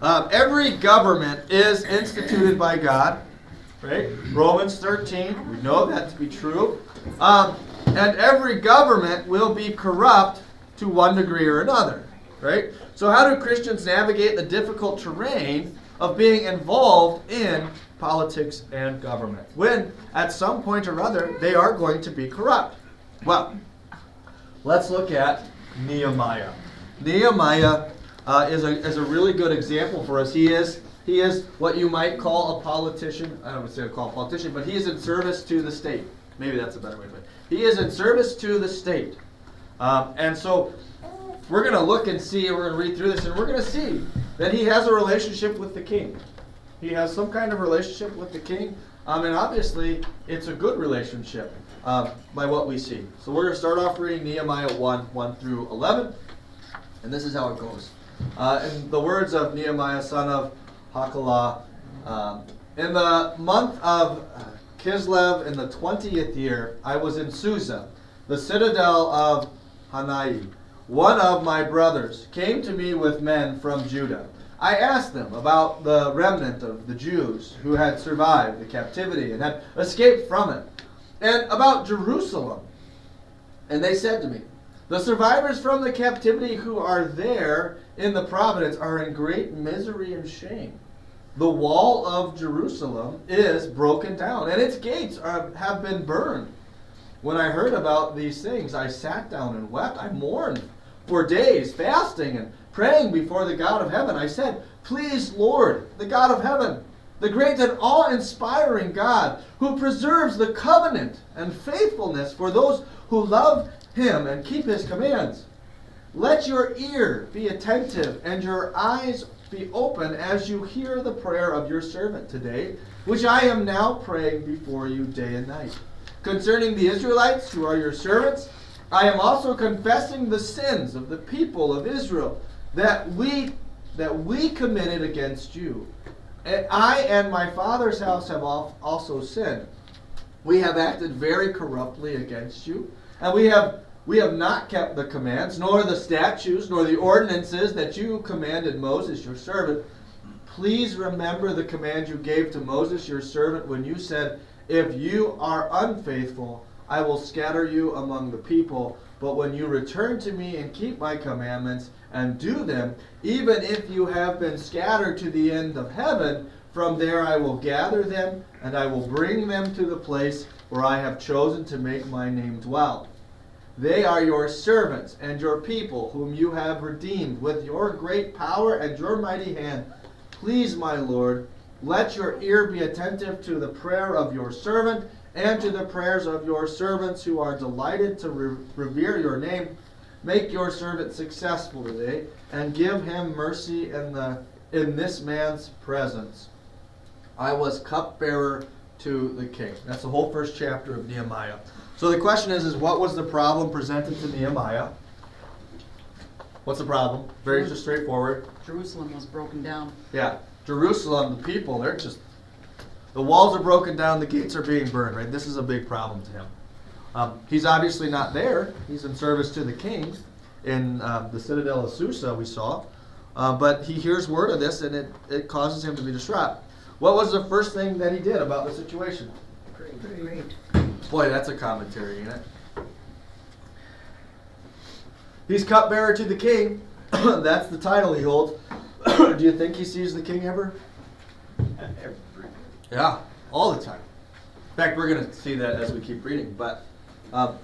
Every government is instituted by God, right? Romans 13, we know that to be true. And every government will be corrupt to one degree or another, right? So how do Christians navigate the difficult terrain of being involved in politics and government when at some point or other they are going to be corrupt? Well, let's look at Nehemiah. Nehemiah is a really good example for us. He is what you might call a politician. I don't want to say call a politician, but he is in service to the state. Maybe that's a better way to put it. He is in service to the state. And so we're going to look and see, we're going to read through this, and we're going to see that he has a relationship with the king. He has some kind of relationship with the king, and obviously it's a good relationship by what we see. So we're going to start off reading Nehemiah 1 through 11, and this is how it goes. In the words of Nehemiah, son of Hakkalah, in the month of Kislev, in the 20th year, I was in Susa, the citadel of Hanai. One of my brothers came to me with men from Judah. I asked them about the remnant of the Jews who had survived the captivity and had escaped from it, and about Jerusalem. And they said to me, the survivors from the captivity who are there in the province are in great misery and shame. The wall of Jerusalem is broken down, and its gates have been burned. When I heard about these things, I sat down and wept. I mourned for days, fasting and praying before the God of heaven. I said, please, Lord, the God of heaven, the great and awe-inspiring God, who preserves the covenant and faithfulness for those who love him and keep his commands. Let your ear be attentive and your eyes be open as you hear the prayer of your servant today, which I am now praying before you day and night. Concerning the Israelites who are your servants, I am also confessing the sins of the people of Israel that we committed against you. And I and my father's house have also sinned. We have acted very corruptly against you, and we have not kept the commands, nor the statutes, nor the ordinances that you commanded Moses, your servant. Please remember the command you gave to Moses, your servant, when you said, if you are unfaithful, I will scatter you among the people. But when you return to me and keep my commandments and do them, even if you have been scattered to the end of heaven, from there I will gather them, and I will bring them to the place where I have chosen to make my name dwell. They are your servants and your people, whom you have redeemed with your great power and your mighty hand. Please, my Lord, let your ear be attentive to the prayer of your servant and to the prayers of your servants who are delighted to revere your name. Make your servant successful today, and give him mercy in this man's presence. I was cupbearer to the king. That's the whole first chapter of Nehemiah. So the question is what was the problem presented to Nehemiah? What's the problem? Very just straightforward. Jerusalem was broken down. Yeah. Jerusalem, the people, the walls are broken down, the gates are being burned, right? This is a big problem to him. He's obviously not there. He's in service to the king in the citadel of Susa, we saw. But he hears word of this, and it causes him to be distraught. What was the first thing that he did about the situation? Great. Boy, that's a commentary, ain't it? He's cupbearer to the king. That's the title he holds. Do you think he sees the king ever? Yeah, all the time. In fact, we're going to see that as we keep reading. But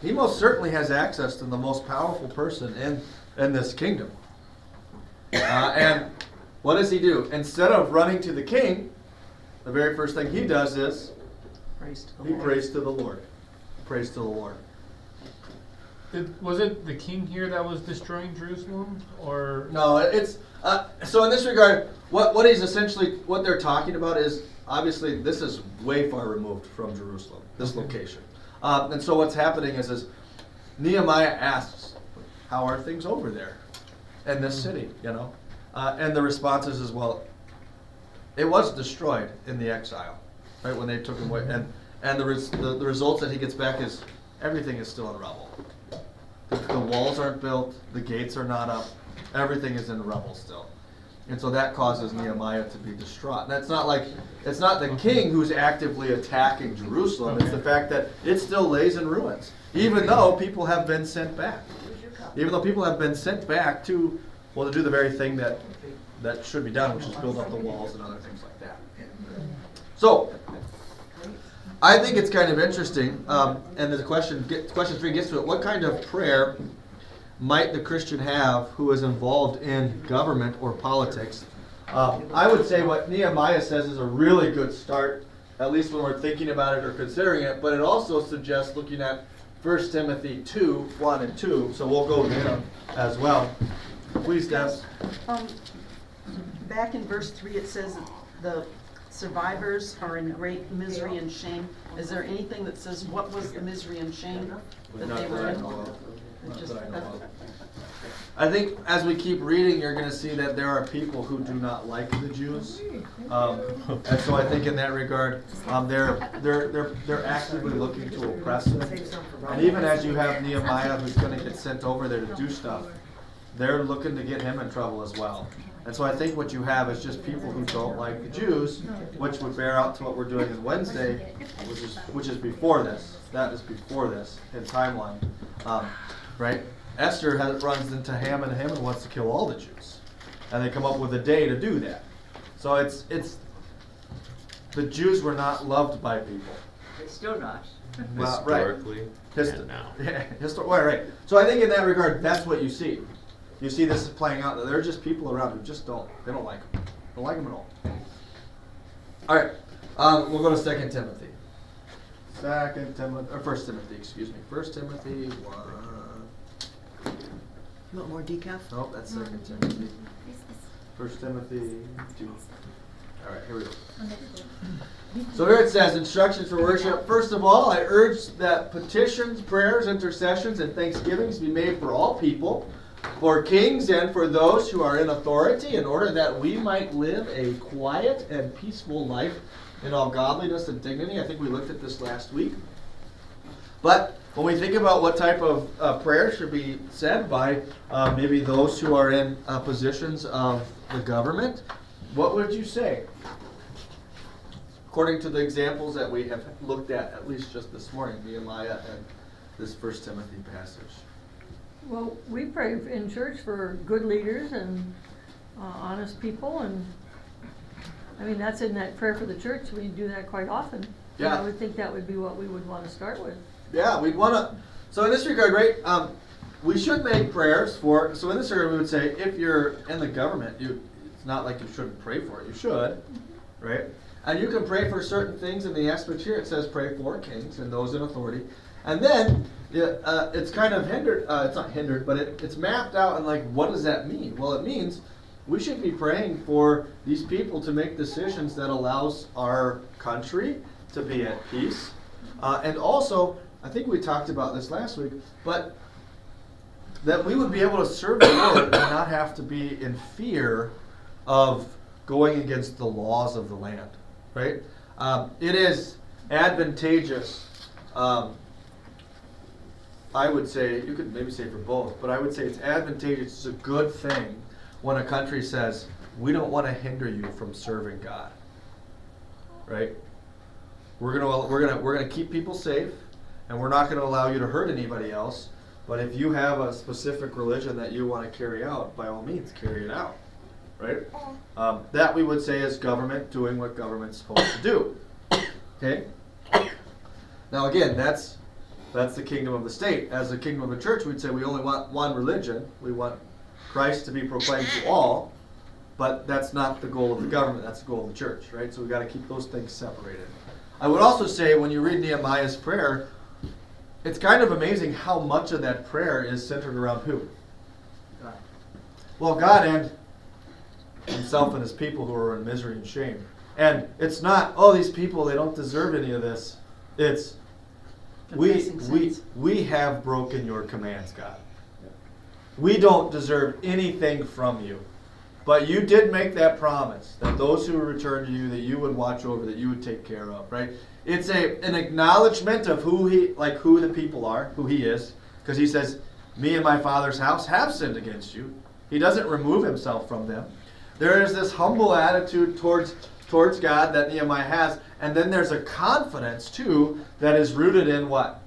he most certainly has access to the most powerful person in this kingdom. And what does he do? Instead of running to the king, the very first thing he does is he prays to the Lord. Prays to the Lord. Was it the king here that was destroying Jerusalem, or no? It's so in this regard, what they're talking about is obviously this is way far removed from Jerusalem, this location, and so what's happening is Nehemiah asks, "How are things over there in this city?" And the response is well, it was destroyed in the exile, right when they took him away, and the results that he gets back is everything is still in rubble. The walls aren't built, the gates are not up, everything is in rubble still. And so that causes Nehemiah to be distraught. And it's not the king who's actively attacking Jerusalem. It's the fact that it still lays in ruins, even though people have been sent back. Even though people have been sent back to do the very thing that should be done, which is build up the walls and other things like that. So, I think it's kind of interesting, and the question 3 gets to it. What kind of prayer might the Christian have who is involved in government or politics? I would say what Nehemiah says is a really good start, at least when we're thinking about it or considering it, but it also suggests looking at 1 Timothy 2, 1 and 2, so we'll go there as well. Please, Deb. Back in verse 3 it says the survivors are in great misery and shame. Is there anything that says what was the misery and shame that they were in? I think as we keep reading, you're going to see that there are people who do not like the Jews, and so I think in that regard, they're actively looking to oppress them. And even as you have Nehemiah, who's going to get sent over there to do stuff, they're looking to get him in trouble as well. And so I think what you have is just people who don't like the Jews, which would bear out to what we're doing on Wednesday, which is before this. That is before this in timeline, right? Esther runs into Haman, and Haman wants to kill all the Jews, and they come up with a day to do that. So it's the Jews were not loved by people. They're still not. Well, right. Historically, and now. Right. So I think in that regard, that's what you see. You see this playing out. There are just people around who just don't like them. Don't like them at all. All right. We'll go to 2 Timothy. 1 Timothy, excuse me. 1 Timothy 1. You want more decaf? Nope, that's 2 Timothy. 1 Timothy 2. All right, here we go. So here it says, instructions for worship. First of all, I urge that petitions, prayers, intercessions, and thanksgivings be made for all people, for kings and for those who are in authority, in order that we might live a quiet and peaceful life in all godliness and dignity. I think we looked at this last week. But when we think about what type of prayer should be said by maybe those who are in positions of the government, what would you say? According to the examples that we have looked at least just this morning, Nehemiah and this 1 Timothy passage. Well, we pray in church for good leaders and honest people, and I mean that's in that prayer for the church. We do that quite often. Yeah. And I would think that would be what we would want to start with. Yeah, we'd want to. So in this regard, right, we should make prayers for. So in this regard, we would say if you're in the government, it's not like you shouldn't pray for it. You should, right? And you can pray for certain things in the aspect here. It says pray for kings and those in authority. And then it's kind of hindered. It's not hindered, but it's mapped out. And like, what does that mean? Well, it means we should be praying for these people to make decisions that allows our country to be at peace. And also, I think we talked about this last week, but that we would be able to serve the Lord and not have to be in fear of going against the laws of the land, right? It is advantageous. I would say, you could maybe say for both, but I would say it's advantageous, it's a good thing when a country says, we don't want to hinder you from serving God, right? We're gonna keep people safe, and we're not gonna allow you to hurt anybody else, but if you have a specific religion that you want to carry out, by all means, carry it out, right? That we would say is government doing what government's supposed to do, okay? Now again, that's the kingdom of the state. As the kingdom of the church, we'd say we only want one religion. We want Christ to be proclaimed to all, but that's not the goal of the government. That's the goal of the church, right? So we've got to keep those things separated. I would also say when you read Nehemiah's prayer, it's kind of amazing how much of that prayer is centered around who? God. Well, God and himself and his people who are in misery and shame. And it's not, oh, these people, they don't deserve any of this. It's, we have broken your commands, God. We don't deserve anything from you. But you did make that promise that those who return to you, that you would watch over, that you would take care of, right? It's an acknowledgement of who the people are, who he is, because he says, me and my father's house have sinned against you. He doesn't remove himself from them. There is this humble attitude towards God that Nehemiah has, and then there's a confidence too that is rooted in what?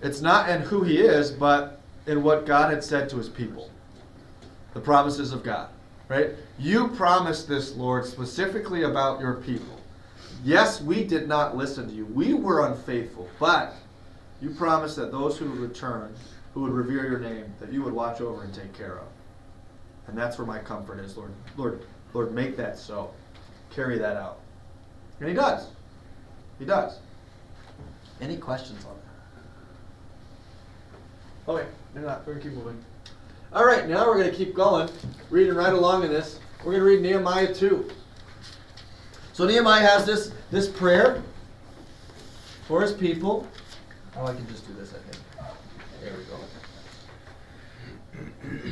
It's not in who he is, but in what God had said to his people. The promises of God, right? You promised this, Lord, specifically about your people. Yes, we did not listen to you. We were unfaithful, but you promised that those who would return, who would revere your name, that you would watch over and take care of. And that's where my comfort is, Lord. Lord, make that so. Carry that out. And he does. He does. Any questions on that? Okay, they're not. We're going to keep moving. All right, now we're going to keep going, reading right along in this. We're going to read Nehemiah 2. So Nehemiah has this prayer for his people. Oh, I can just do this, I think. There we go.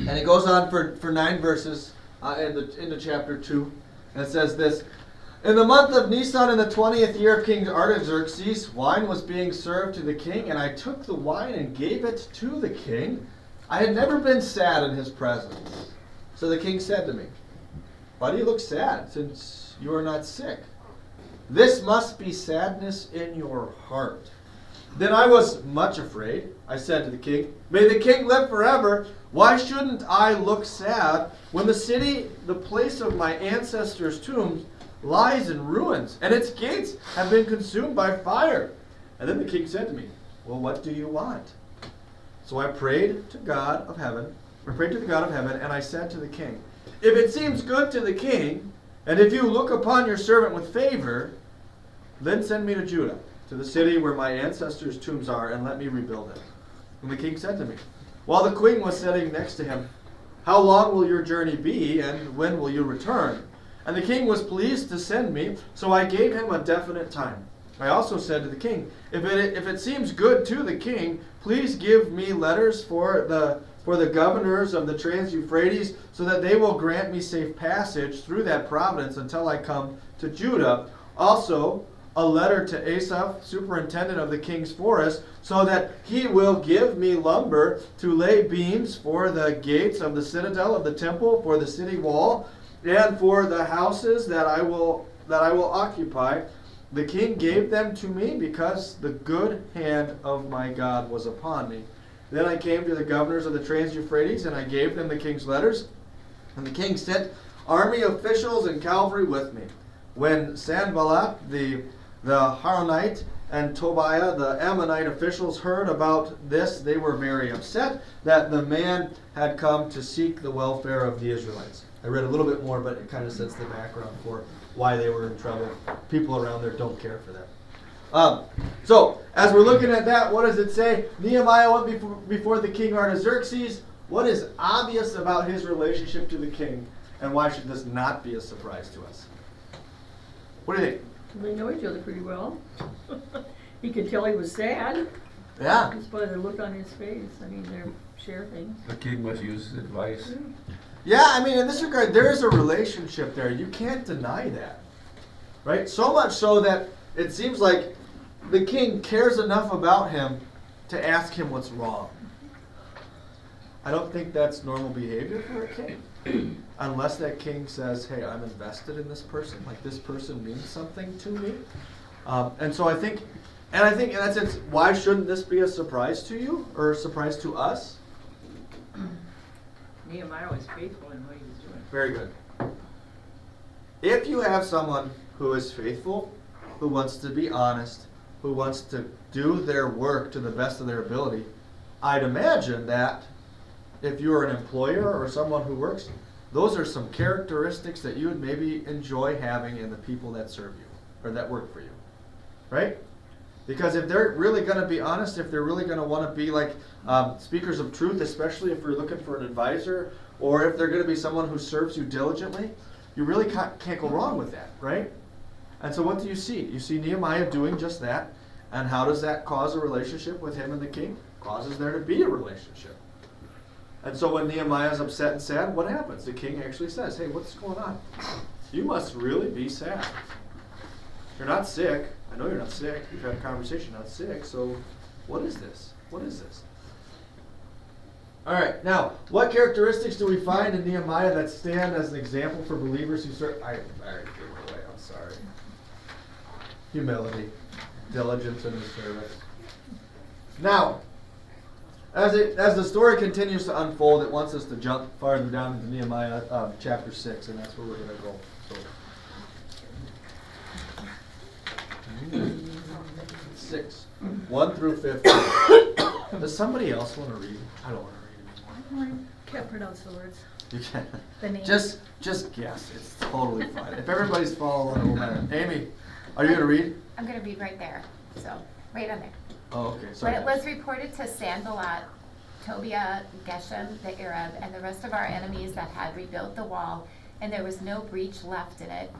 And it goes on for 9 verses into chapter 2. And it says this. In the month of Nisan in the 20th year of King Artaxerxes, wine was being served to the king, and I took the wine and gave it to the king. I had never been sad in his presence. So the king said to me, why do you look sad, since you are not sick? This must be sadness in your heart. Then I was much afraid. I said to the king, may the king live forever. Why shouldn't I look sad when the city, the place of my ancestors' tombs, lies in ruins, and its gates have been consumed by fire? And then the king said to me, well, what do you want? So I prayed to God of heaven, and I said to the king, if it seems good to the king, and if you look upon your servant with favor, then send me to Judah, to the city where my ancestors' tombs are, and let me rebuild it. And the king said to me, while the queen was sitting next to him, how long will your journey be, and when will you return? And the king was pleased to send me, so I gave him a definite time. I also said to the king, if it seems good to the king, please give me letters for the governors of the Trans-Euphrates, so that they will grant me safe passage through that province until I come to Judah. Also, a letter to Asaph, superintendent of the king's forest, so that he will give me lumber to lay beams for the gates of the citadel of the temple, for the city wall, and for the houses that I will occupy. The king gave them to me because the good hand of my God was upon me. Then I came to the governors of the Trans-Euphrates, and I gave them the king's letters. And the king sent army officials and cavalry with me. When Sanballat, the Haronite, and Tobiah, the Ammonite officials, heard about this, they were very upset that the man had come to seek the welfare of the Israelites. I read a little bit more, but it kind of sets the background for why they were in trouble. People around there don't care for that. So, as we're looking at that, what does it say? Nehemiah went before the king Artaxerxes. What is obvious about his relationship to the king, and why should this not be a surprise to us? What do you think? They know each other pretty well. He could tell he was sad. Yeah. Just by the look on his face. I mean, they share things. The king must use his advice. Yeah, I mean, in this regard, there is a relationship there. You can't deny that. Right? So much so that it seems like the king cares enough about him to ask him what's wrong. I don't think that's normal behavior for a king. Unless that king says, hey, I'm invested in this person. Like, this person means something to me. And so I think in that sense, why shouldn't this be a surprise to you? Or a surprise to us? Nehemiah was faithful in what he was doing. Very good. If you have someone who is faithful, who wants to be honest, who wants to do their work to the best of their ability, I'd imagine that if you're an employer or someone who works, those are some characteristics that you would maybe enjoy having in the people that serve you or that work for you. Right? Because if they're really going to be honest, if they're really going to want to be like speakers of truth, especially if you're looking for an advisor, or if they're going to be someone who serves you diligently, you really can't go wrong with that, right? And so what do you see? You see Nehemiah doing just that. And how does that cause a relationship with him and the king? It causes there to be a relationship. And so when Nehemiah is upset and sad, what happens? The king actually says, hey, what's going on? You must really be sad. You're not sick. I know you're not sick. We've had a conversation, you're not sick. So what is this? What is this? All right, now, what characteristics do we find in Nehemiah that stand as an example for believers who serve? I already gave it away, I'm sorry. Humility, diligence in the service. Now, as the story continues to unfold, it wants us to jump farther down into Nehemiah chapter 6, and that's where we're going to go. So. 6, 1 through 15. Does somebody else want to read? I don't want to read anymore. Can't pronounce the words. You can. The name. Just guess. It's totally fine. If everybody's following, it won't matter. Amy, are you going to read? I'm going to read right there, so, right on there. Oh, okay. When Sorry. it was reported to Sanballat, Tobiah, Geshem the Arab, and the rest of our enemies that had rebuilt the wall, and there was no breach left in it,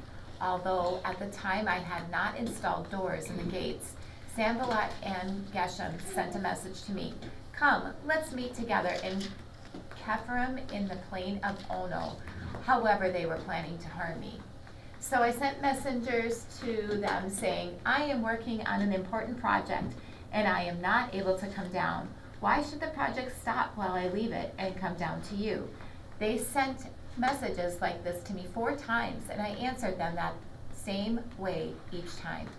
although at the time I had not installed doors in the gates, Sanballat and Geshem sent a message to me. Come, let's meet together in Kepharim in the plain of Ono. However, they were planning to harm me. So I sent messengers to them saying, I am working on an important project and I am not able to come down. Why should the project stop while I leave it and come down to you? They sent messages like this to me 4 times and I answered them that same way each time.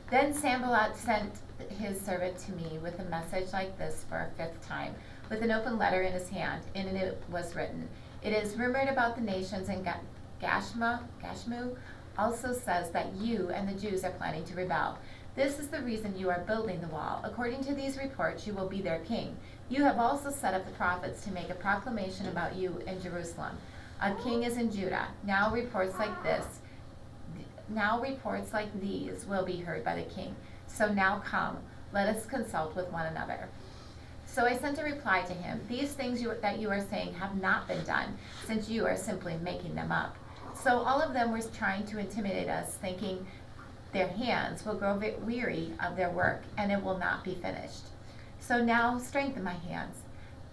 Then Sanballat sent his servant to me with a message like this for a 5th time, with an open letter in his hand, and in it was written, It is rumored about the nations, and Gashmu also says that you and the Jews are planning to rebel. This is the reason you are building the wall. According to these reports, you will be their king. You have also set up the prophets to make a proclamation about you in Jerusalem. A king is in Judah. Now reports like these will be heard by the king. So now come, let us consult with one another. So I sent a reply to him. These things that you are saying have not been done, since you are simply making them up. So all of them were trying to intimidate us, thinking their hands will grow weary of their work, and it will not be finished. So now strengthen my hands.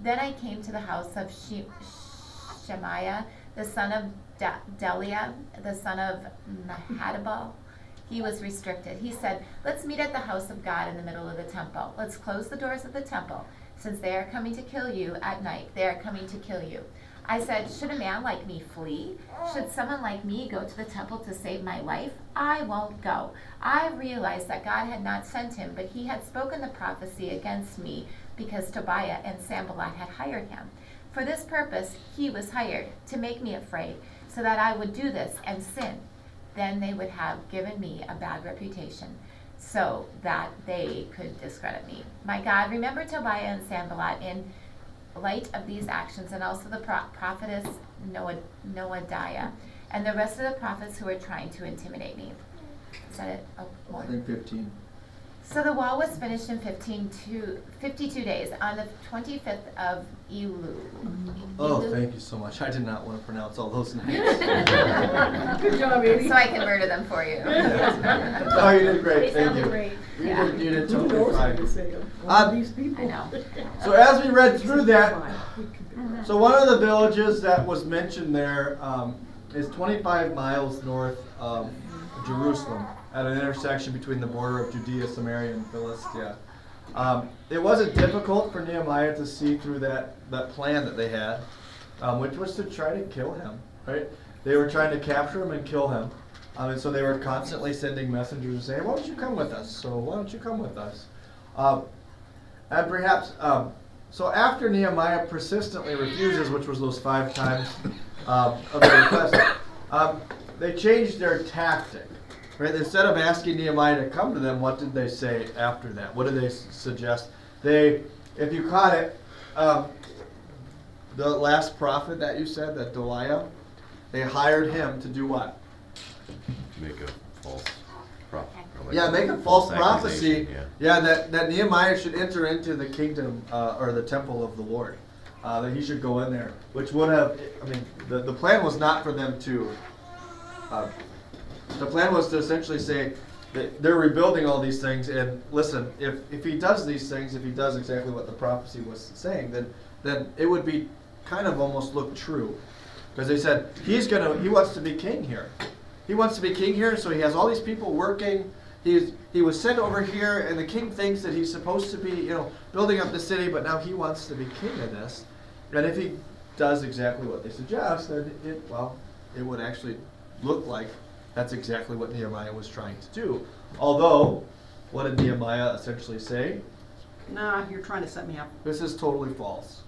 Then I came to the house of Shemaiah, the son of Deliah, the son of Mahatabal. He was restricted. He said, let's meet at the house of God in the middle of the temple. Let's close the doors of the temple. Since they are coming to kill you at night, they are coming to kill you. I said, should a man like me flee? Should someone like me go to the temple to save my life? I won't go. I realized that God had not sent him, but he had spoken the prophecy against me because Tobiah and Sanballat had hired him. For this purpose, he was hired, to make me afraid, so that I would do this and sin. Then they would have given me a bad reputation, so that they could discredit me. My God, remember Tobiah and Sanballat in light of these actions, and also the prophetess Noadiah, and the rest of the prophets who are trying to intimidate me. Is that it? Oh, more. I think 15. So the wall was finished in 52 days, on the 25th of Elul. Oh, Elul? thank you so much. I did not want to pronounce all those names. Good job, Amy. So I converted them for you. Oh, you did great. They Thank sounded you. great. You did Who totally knows how to fine. say them? These people. I know. So as we read through that, so one of the villages that was mentioned there is 25 miles north of Jerusalem, at an intersection between the border of Judea, Samaria, and Philistia. It wasn't difficult for Nehemiah to see through that plan that they had, which was to try to kill him, right? They were trying to capture him and kill him. And so they were constantly sending messengers saying, why don't you come with us? So why don't you come with us? And perhaps, so after Nehemiah persistently refuses, which was those 5 times of the request, they changed their tactic. Right? Instead of asking Nehemiah to come to them, what did they say after that? What did they suggest? They, if you caught it, the last prophet that you said, that Deliah, they hired him to do what? Make a false prophet. Yeah, make a false prophecy. accusation, Yeah, that Nehemiah should enter into the kingdom or the temple of the Lord. That he should go in there, which would have, I mean, the plan was not for them to, the plan was to essentially say that they're rebuilding all these things, and listen, if he does these things, if he does exactly what the prophecy was saying, then it would be kind of almost look true. Because they said, he wants to be king here. He wants to be king here, so he has all these people working. He was sent over here, and the king thinks that he's supposed to be, building up the city, but now he wants to be king of this. And if he does exactly what they suggest, then it would actually look like that's exactly what Nehemiah was trying to do. Although, what did Nehemiah essentially say? Nah, you're trying to set me up. This is totally false.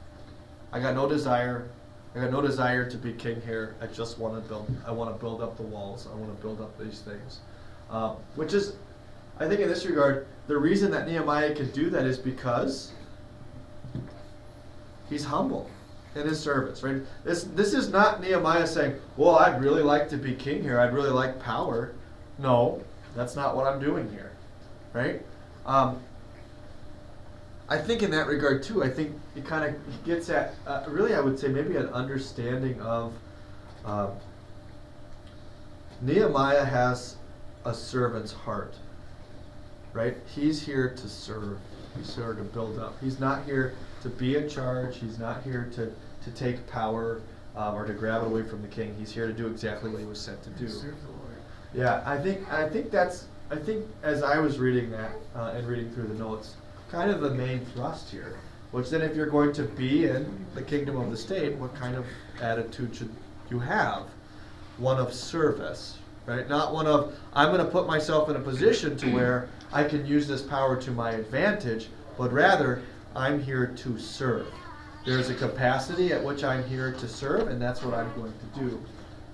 I got no desire to be king here. I just want to build up the walls. I want to build up these things. Which is, I think in this regard, the reason that Nehemiah could do that is because he's humble in his service, right? This is not Nehemiah saying, well, I'd really like to be king here. I'd really like power. No, that's not what I'm doing here, right? I think in that regard too, I think it kind of gets at, really I would say maybe an understanding of Nehemiah has a servant's heart, right? He's here to serve. He's here to build up. He's not here to be in charge. He's not here to take power or to grab it away from the king. He's here to do exactly what he was sent to do. Yeah, I think as I was reading that and reading through the notes, kind of the main thrust here, which then if you're going to be in the kingdom of the state, what kind of attitude should you have? One of service, right? Not one of, I'm going to put myself in a position to where I can use this power to my advantage, but rather, I'm here to serve. There's a capacity at which I'm here to serve, and that's what I'm going to do.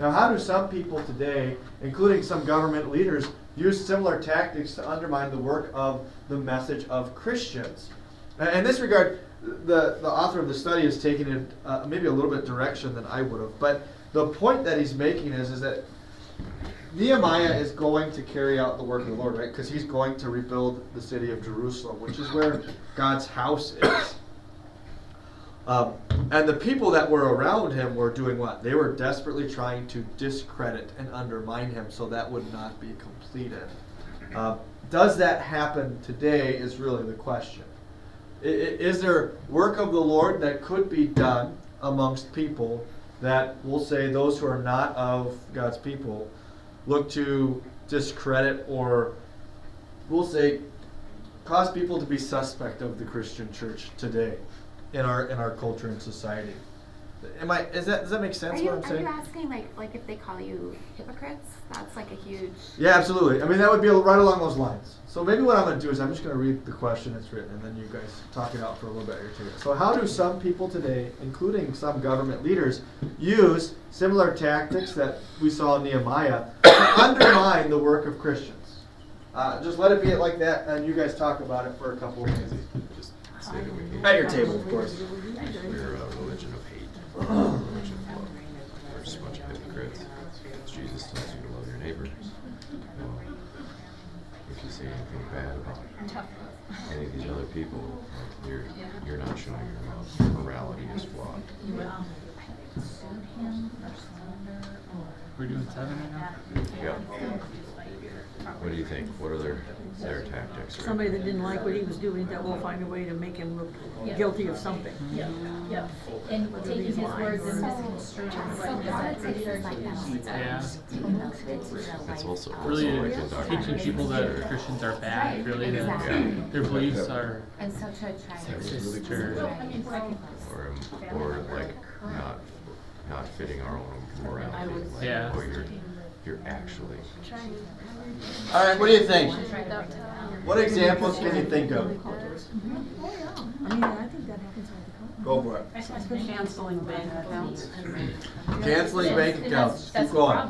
Now, how do some people today, including some government leaders, use similar tactics to undermine the work of the message of Christians? In this regard, the author of the study has taken it maybe a little bit direction than I would have. But the point that he's making is that Nehemiah is going to carry out the work of the Lord, right? Because he's going to rebuild the city of Jerusalem, which is where God's house is. And the people that were around him were doing what? They were desperately trying to discredit and undermine him so that would not be completed. Does that happen today is really the question. Is there work of the Lord that could be done amongst people that, we'll say, those who are not of God's people look to discredit or, we'll say, cause people to be suspect of the Christian church today in our culture and society? Does that make sense what I'm saying? Are you asking like if they call you hypocrites? That's like a huge... Yeah, absolutely. I mean, that would be right along those lines. So maybe what I'm going to do is I'm just going to read the question that's written, and then you guys talk it out for a little bit here too. So how do some people today, including some government leaders, use similar tactics that we saw in Nehemiah to undermine the work of Christians? Just let it be like that, and you guys talk about it for a couple of minutes. Just say that we hate. At your table, of course. We're a religion of hate. We're a religion of love. We're just a bunch of hypocrites. Jesus tells you to love your neighbor. Well, if you say anything bad about any of these other people, like you're not showing your love. Your morality is flawed. We're doing 7 right now? Yeah. What do you think? What are their tactics? Right? Somebody that didn't like what he was doing, that will find a way to make him look guilty of something. Yeah, yeah. And taking his words and misconstruing Yeah. It's also Really like teaching indoctrination. people that Christians are bad, really, that Exactly. their beliefs are And so to try to... sexist or like not fitting our own morality. Like, Yeah. oh, you're actually. All right, what do you think? What examples can you think of? I mean, I think that happens all the time. Go for it. Canceling bank accounts. Canceling bank accounts. Keep going.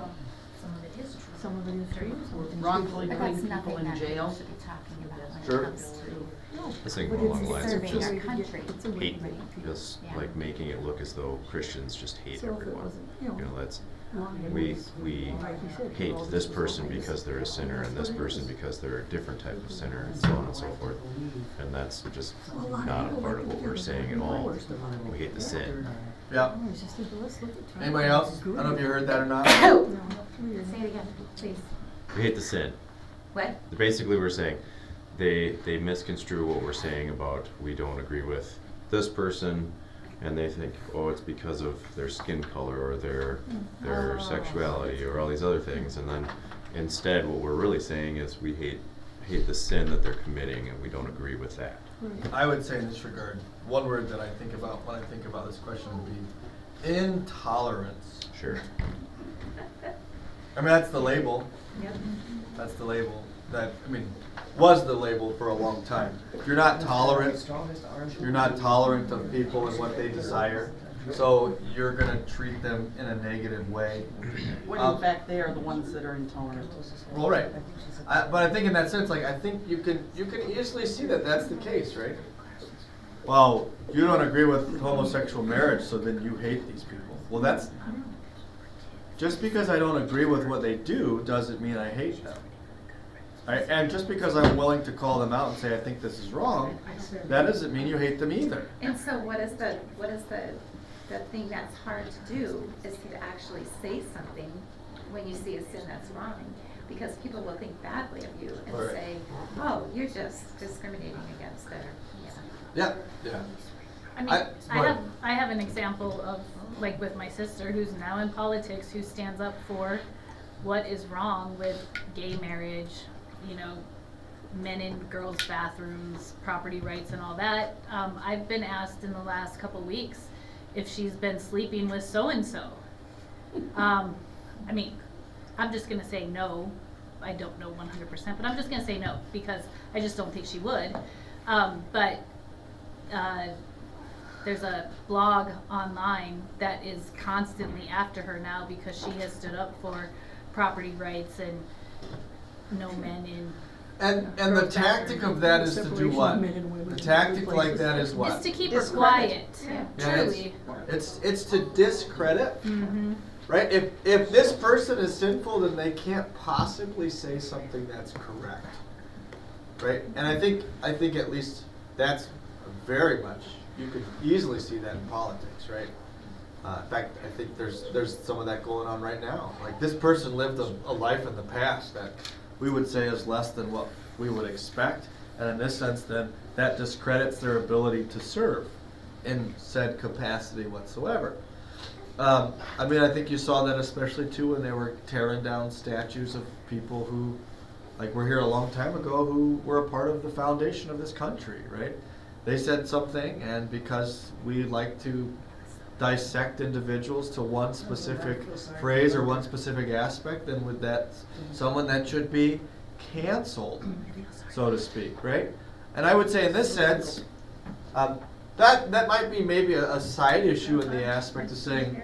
Some of it is true, some of it is Wrongfully But putting that's people nothing in that we jail. should be talking about when Sure. it comes to I think But more along it's the lines of serving just our country. hate, just Yeah. like making it look as though Christians just hate So if it everyone. wasn't, you know, That's long we as- we like you said, hate all this is person always- because they're a sinner and this person because they're a different type of sinner and so on and so forth. And that's just not a part of what we're saying at all. We hate the sin. Yeah. I was just thinking, let's look at trying Anybody to else? do I don't know if you heard that or not. No, weird. Say it again, please. We hate the sin. What? Basically, we're saying they misconstrue what we're saying about we don't agree with this person, and they think, oh, it's because of their skin color or their sexuality or all these other things, and then instead what we're really saying is we hate the sin that they're committing and we don't agree with that. I would say in this regard, one word that I think about when I think about this question would be intolerance. Sure. I mean, that's the label. Yep. That's the label. That, I mean, was the label for a long time. You're not tolerant. You're not tolerant of people and what they desire. So you're going to treat them in a negative way. When in fact they are the ones that are intolerant. Well, right. But I think in that sense, like, I think you can easily see that that's the case, right? Well, you don't agree with homosexual marriage, so then you hate these people. Well, that's just because I don't agree with what they do doesn't mean I hate them. Right? And just because I'm willing to call them out and say I think this is wrong, that doesn't mean you hate them either. And so what is the thing that's hard to do is to actually say something when you see a sin that's wrong. Because people will think badly of you and Right. say, oh, you're just discriminating against their, Yeah. Yeah. I mean, I- I have an example of, like, with my sister who's now in politics, who stands up for what is wrong with gay marriage, you know, men in girls' bathrooms, property rights and all that. I've been asked in the last couple weeks if she's been sleeping with so-and-so. I mean, I'm just gonna say no. I don't know 100%, but I'm just gonna say no because I just don't think she would. But there's a blog online that is constantly after her now because she has stood up for property rights and no men in. And the tactic of that is to do what? The tactic like that is what? It's to keep her Discredit. quiet. Yeah, Truly. it's to discredit. Mm-hmm. Right? If this person is sinful, then they can't possibly say something that's correct. Right? And I think at least that's very much, you could easily see that in politics, right? In fact, I think there's some of that going on right now. Like, this person lived a life in the past that we would say is less than what we would expect, and in this sense then that discredits their ability to serve in said capacity whatsoever. I mean, I think you saw that especially too when they were tearing down statues of people who, like, were here a long time ago, who were a part of the foundation of this country, right? They said something, and because we like to dissect individuals to one specific phrase or one specific aspect, then with that, someone that should be canceled, so to speak, right? And I would say in this sense, that might be maybe a side issue in the aspect of saying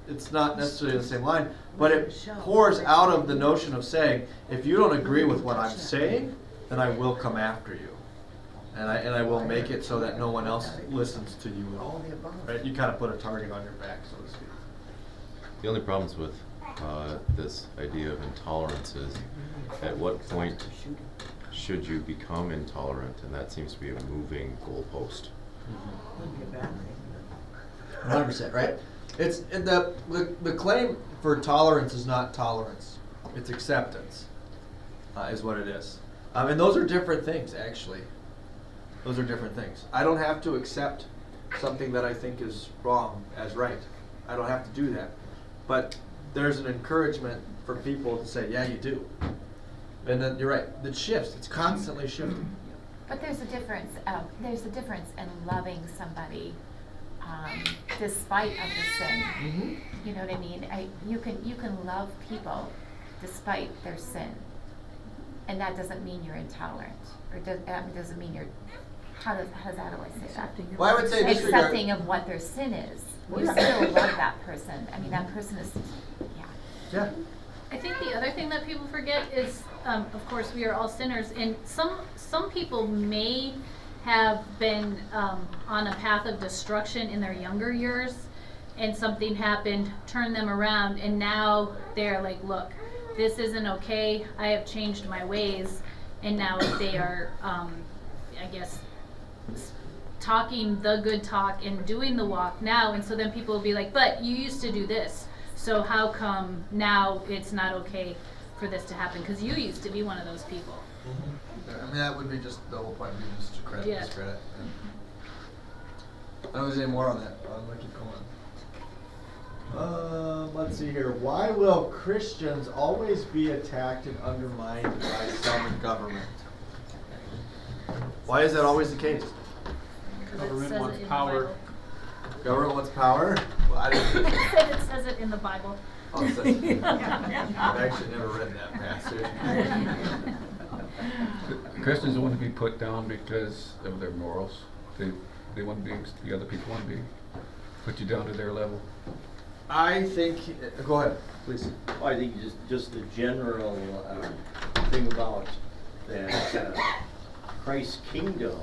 it's not necessarily the same line, but it pours out of the notion of saying, if you don't agree with what I'm saying, then I will come after you. And I will make it so that no one else listens to you at all. Right? You kind of put a target on your back, so to speak. The only problems with this idea of intolerance is at what point should you become intolerant, and that seems to be a moving goalpost. 100%, right? It's the claim for tolerance is not tolerance; it's acceptance, is what it is. And those are different things, actually. Those are different things. I don't have to accept something that I think is wrong as right. I don't have to do that. But there's an encouragement for people to say, yeah, you do. And then you're right. It shifts. It's constantly shifting. But there's a difference. There's a difference in loving somebody despite of the sin. Mm-hmm. You know what I mean? You can love people despite their sin, and that doesn't mean you're intolerant, or doesn't mean you're. How does that always say that? Well, I would say this regard. Accepting of what their sin is. Well, You yeah. still love that person. I mean, that person is, yeah. Yeah. I think the other thing that people forget is, of course, we are all sinners, and some people may have been on a path of destruction in their younger years, and something happened, turned them around, and now they're like, look, this isn't okay. I have changed my ways, and now they are, I guess, talking the good talk and doing the walk now, and so then people will be like, but you used to do this, so how come now it's not okay for this to happen? Because you used to be one of those people. Mm-hmm. I mean, that would be just the whole point. Would be just to credit, Yeah. discredit. I don't know if there's any more on that. I'm gonna keep going. Let's see here. Why will Christians always be attacked and undermined by some government? Why is that always the case? Because it Government says wants it in the power. Bible. Government wants power? Well, I didn't. It says it in the Bible. Oh, it says- I've actually never read that passage. Christians want to be put down because of their morals. They want to be, the other people want to be, put you down to their level. I think, go ahead, please. I think just the general thing about that Christ's kingdom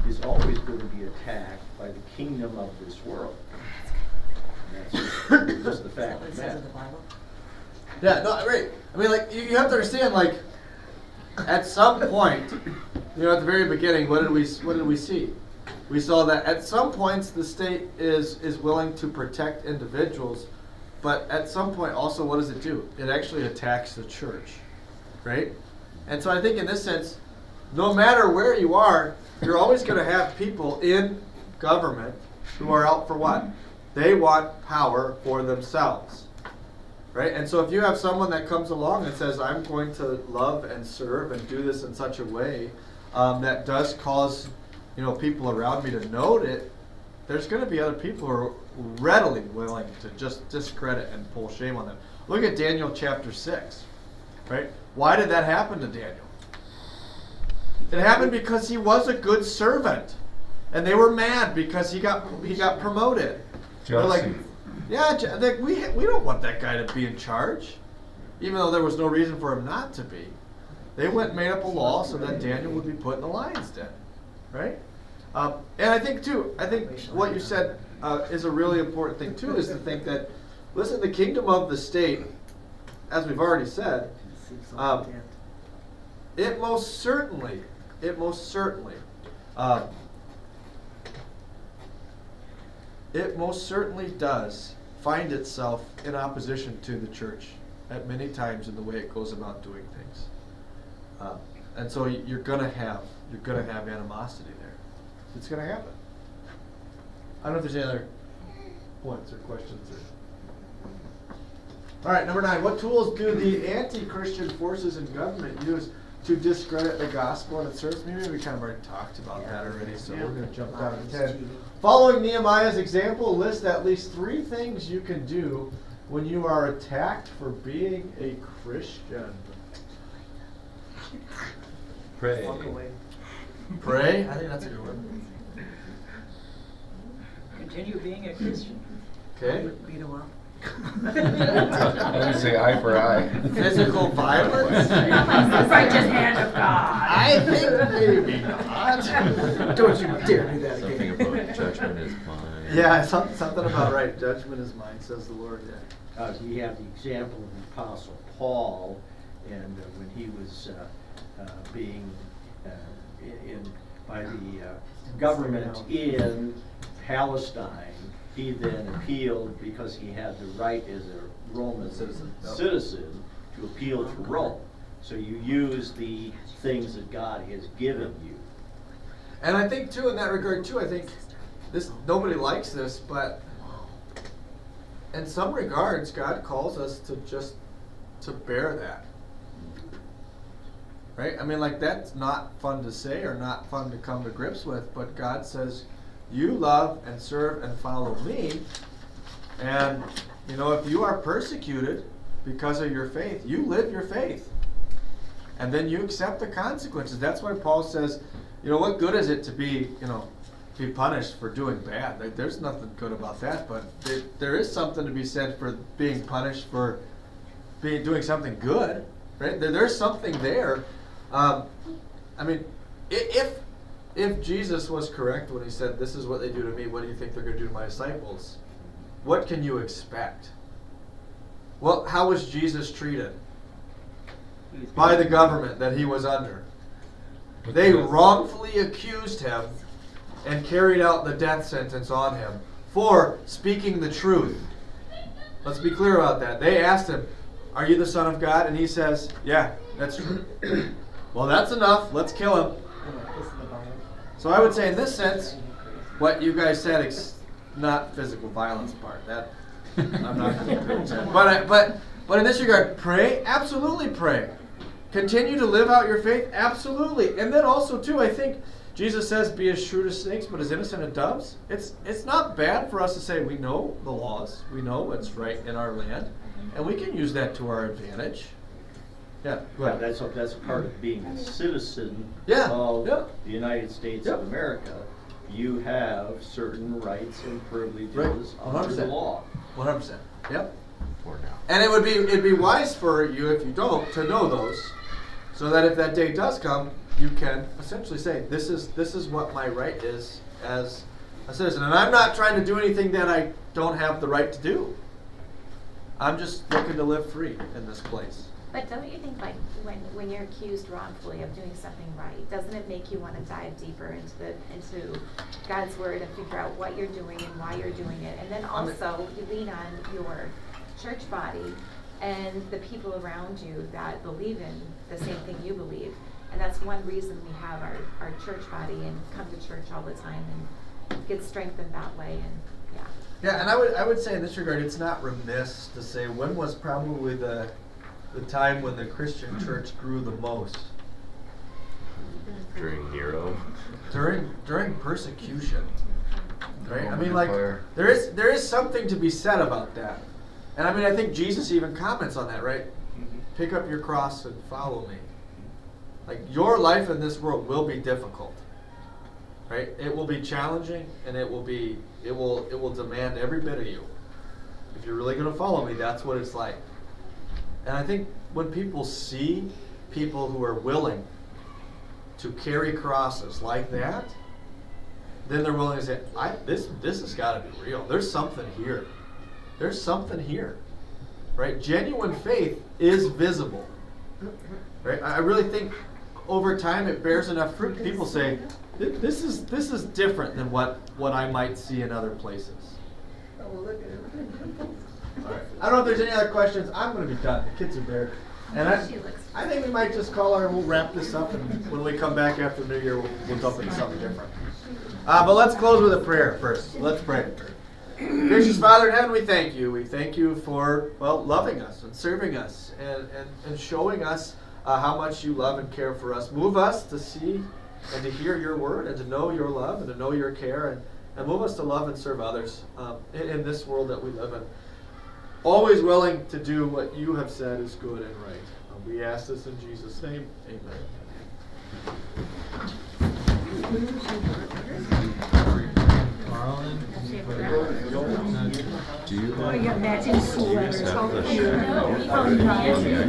is always going to be attacked by the kingdom of this world. And that's just the fact of the matter. Yeah, no, right. I mean, like, you have to understand, like, at some point, you know, at the very beginning, what did we see? We saw that at some points the state is willing to protect individuals, but at some point also, what does it do? It actually attacks the church, right? And so I think in this sense, no matter where you are, you're always going to have people in government who are out for what? They want power for themselves. Right? And so if you have someone that comes along and says, I'm going to love and serve and do this in such a way that does cause, you know, people around me to note it, there's going to be other people who are readily willing to just discredit and pull shame on them. Look at Daniel chapter 6. Right? Why did that happen to Daniel? It happened because he was a good servant. And they were mad because he got promoted. They're like, Jealousy. yeah, we don't want that guy to be in charge, even though there was no reason for him not to be. They went and made up a law so that Daniel would be put in the lion's den, right? And I think what you said is a really important thing too, is to think that, listen, the kingdom of the state, as we've already said, it most certainly does find itself in opposition to the church at many times in the way it goes about doing things, and so you're gonna have animosity there. It's gonna happen. I don't know if there's any other points or questions. All right, number 9. What tools do the anti-Christian forces in government use to discredit the gospel and its service? Maybe we kind of already talked about that already, so we're going to jump down to 10. Following Nehemiah's example, list at least 3 things you can do when you are attacked for being a Christian. Pray. Pray? I think that's a good word. Continue being a Christian. Okay. Beat 'em up. I would say eye for eye. Physical violence? The righteous hand of God. I think maybe not. Don't you dare do that Something again. about judgment is mine. Yeah, something about right. Judgment is mine, says the Lord. Yeah. We have the example of the Apostle Paul, and when he was being by the government in Palestine, he then appealed, because he had the right as a Roman citizen to appeal to Rome. So you use the things that God has given you. And I think too, in that regard too, I think this, nobody likes this, but in some regards, God calls us to bear that. Right? I mean, like, that's not fun to say or not fun to come to grips with, but God says, you love and serve and follow me, and, you know, if you are persecuted because of your faith, you live your faith. And then you accept the consequences. That's why Paul says, you know, what good is it to be punished for doing bad? Like, there's nothing good about that, but there is something to be said for being punished for doing something good, right? There's something there. I mean, if Jesus was correct when he said, this is what they do to me, what do you think they're going to do to my disciples? What can you expect? Well, how was Jesus treated by the government that he was under? They wrongfully accused him and carried out the death sentence on him for speaking the truth. Let's be clear about that. They asked him, are you the Son of God? And he says, yeah, that's true. Well, that's enough. Let's kill him. So I would say in this sense, what you guys said is not physical violence part. That I'm not going to agree with that. But in this regard, pray, absolutely pray. Continue to live out your faith, absolutely. And then also too, I think Jesus says, be as shrewd as snakes, but as innocent as doves. It's not bad for us to say we know the laws, we know what's right in our land, and we can use that to our advantage. Yeah, go Well, ahead. that's a part of being a citizen Yeah, of yeah. the United States Yeah. of America. You have certain rights and privileges Right. under the 100%. law. 100%. Yep. For now. And it'd be wise for you, if you don't, to know those, so that if that day does come, you can essentially say, this is what my right is as a citizen. And I'm not trying to do anything that I don't have the right to do. I'm just looking to live free in this place. But don't you think, like, when you're accused wrongfully of doing something right, doesn't it make you want to dive deeper into God's word and figure out what you're doing and why you're doing it? And then also you lean on your church body and the people around you that believe in the same thing you believe. And that's one reason we have our church body and come to church all the time and get strengthened that way. And yeah. Yeah, and I would say in this regard, it's not remiss to say when was probably the time when the Christian church grew the most? During Nero. During persecution, right? I mean, Roman like Empire. there is something to be said about that, and I mean I think Jesus even comments on that, right? Pick up your cross and follow me. Like your life in this world will be difficult, right? It will be challenging, and it will demand every bit of you. If you're really going to follow me, that's what it's like. And I think when people see people who are willing to carry crosses like that, then they're willing to say, this has got to be real. There's something here. There's something here, right? Genuine faith is visible, right? I really think over time it bears enough fruit. People say, this is different than what I might see in other places. All right. I don't know if there's any other questions. I'm going to be done. The kids are there. And I think we might just we'll wrap this up, and when we come back after New Year, we'll jump into something different. But let's close with a prayer first. Let's pray. Gracious Father in heaven, we thank you. We thank you for, loving us and serving us and showing us how much you love and care for us. Move us to see and to hear your word and to know your love and to know your care, and move us to love and serve others in this world that we live in. Always willing to do what you have said is good and right. We ask this in Jesus' name. Amen. Do you Oh, you got matching sweaters. have the How cute. shirt? Oh, nice.